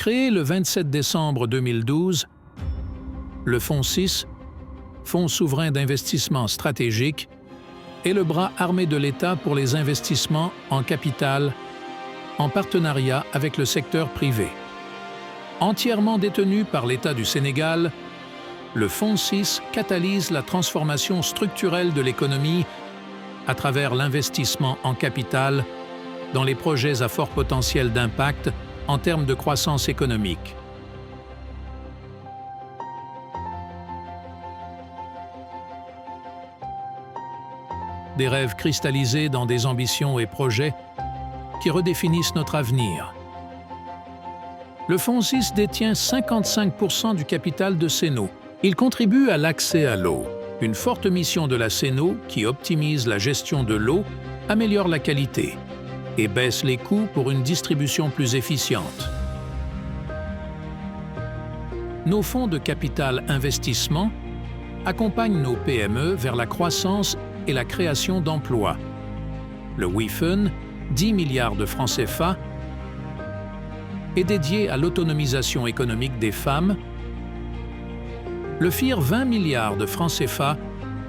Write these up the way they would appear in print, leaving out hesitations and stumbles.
Créé le 27 décembre 2012, le Fonds 6, Fonds souverain d'investissement stratégique, est le bras armé de l'État pour les investissements en capital, en partenariat avec le secteur privé. Entièrement détenu par l'État du Sénégal, le Fonds 6 catalyse la transformation structurelle de l'économie à travers l'investissement en capital dans les projets à fort potentiel d'impact en termes de croissance économique. Des rêves cristallisés dans des ambitions et projets qui redéfinissent notre avenir. Le Fonds 6 détient 55% du capital de Ceno. Il contribue à l'accès à l'eau, une forte mission de la Ceno qui optimise la gestion de l'eau, améliore la qualité et baisse les coûts pour une distribution plus efficiente. Nos fonds de capital investissement accompagnent nos PME vers la croissance et la création d'emplois. Le WIFUN, 10 milliards de francs CFA, est dédié à l'autonomisation économique des femmes. Le FIR, 20 milliards de francs CFA,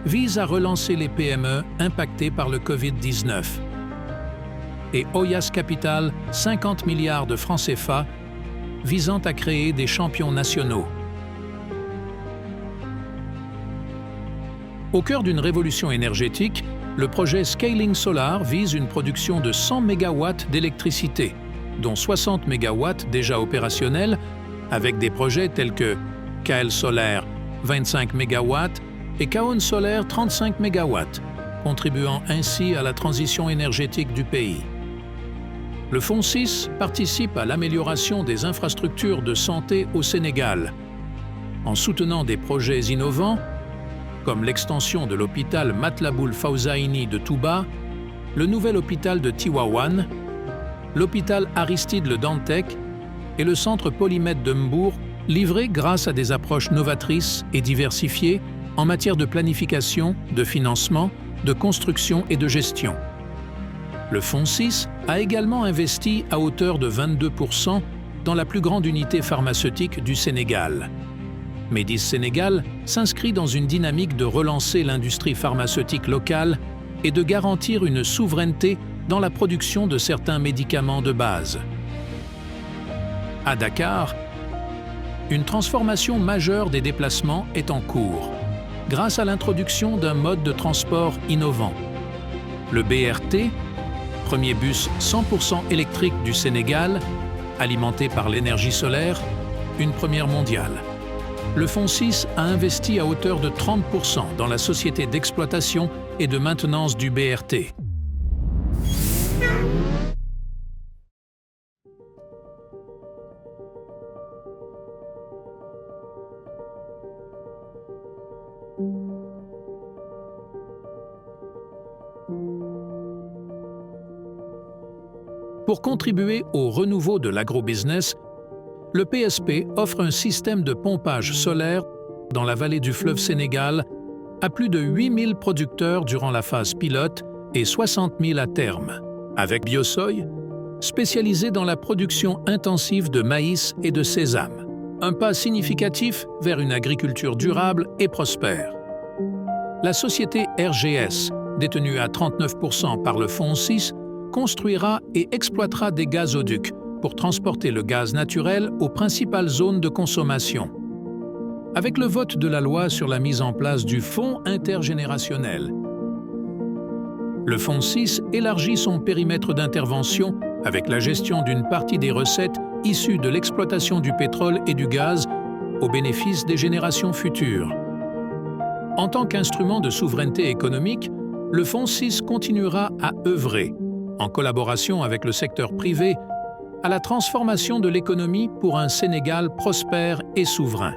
vise à relancer les PME impactées par le Covid-19. Et Oyas Capital, 50 milliards de francs CFA, visant à créer des champions nationaux. Au cœur d'une révolution énergétique, le projet Scaling Solar vise une production de 100 MW d'électricité, dont 60 MW déjà opérationnels, avec des projets tels que KL Solaire, 25 MW, et Kaon Solaire, 35 MW, contribuant ainsi à la transition énergétique du pays. Le Fonds 6 participe à l'amélioration des infrastructures de santé au Sénégal, en soutenant des projets innovants comme l'extension de l'hôpital Matlaboul Fawzaini de Touba, le nouvel hôpital de Tivaouane, l'hôpital Aristide Le Dantec et le centre Polymètre de Mbour, livrés grâce à des approches novatrices et diversifiées en matière de planification, de financement, de construction et de gestion. Le Fonds 6 a également investi à hauteur de 22% dans la plus grande unité pharmaceutique du Sénégal. Médis Sénégal s'inscrit dans une dynamique de relancer l'industrie pharmaceutique locale et de garantir une souveraineté dans la production de certains médicaments de base. À Dakar, une transformation majeure des déplacements est en cours, grâce à l'introduction d'un mode de transport innovant. Le BRT, premier bus 100% électrique du Sénégal, alimenté par l'énergie solaire, une première mondiale. Le Fonds 6 a investi à hauteur de 30% dans la société d'exploitation et de maintenance du BRT. Pour contribuer au renouveau de l'agrobusiness, le PSP offre un système de pompage solaire dans la vallée du fleuve Sénégal à plus de 8000 producteurs durant la phase pilote et 60 000 à terme, avec Biosoy, spécialisé dans la production intensive de maïs et de sésame. Un pas significatif vers une agriculture durable et prospère. La société RGS, détenue à 39% par le Fonds 6, construira et exploitera des gazoducs pour transporter le gaz naturel aux principales zones de consommation. Avec le vote de la loi sur la mise en place du Fonds intergénérationnel, le Fonds 6 élargit son périmètre d'intervention avec la gestion d'une partie des recettes issues de l'exploitation du pétrole et du gaz au bénéfice des générations futures. En tant qu'instrument de souveraineté économique, le Fonds 6 continuera à œuvrer, en collaboration avec le secteur privé, à la transformation de l'économie pour un Sénégal prospère et souverain.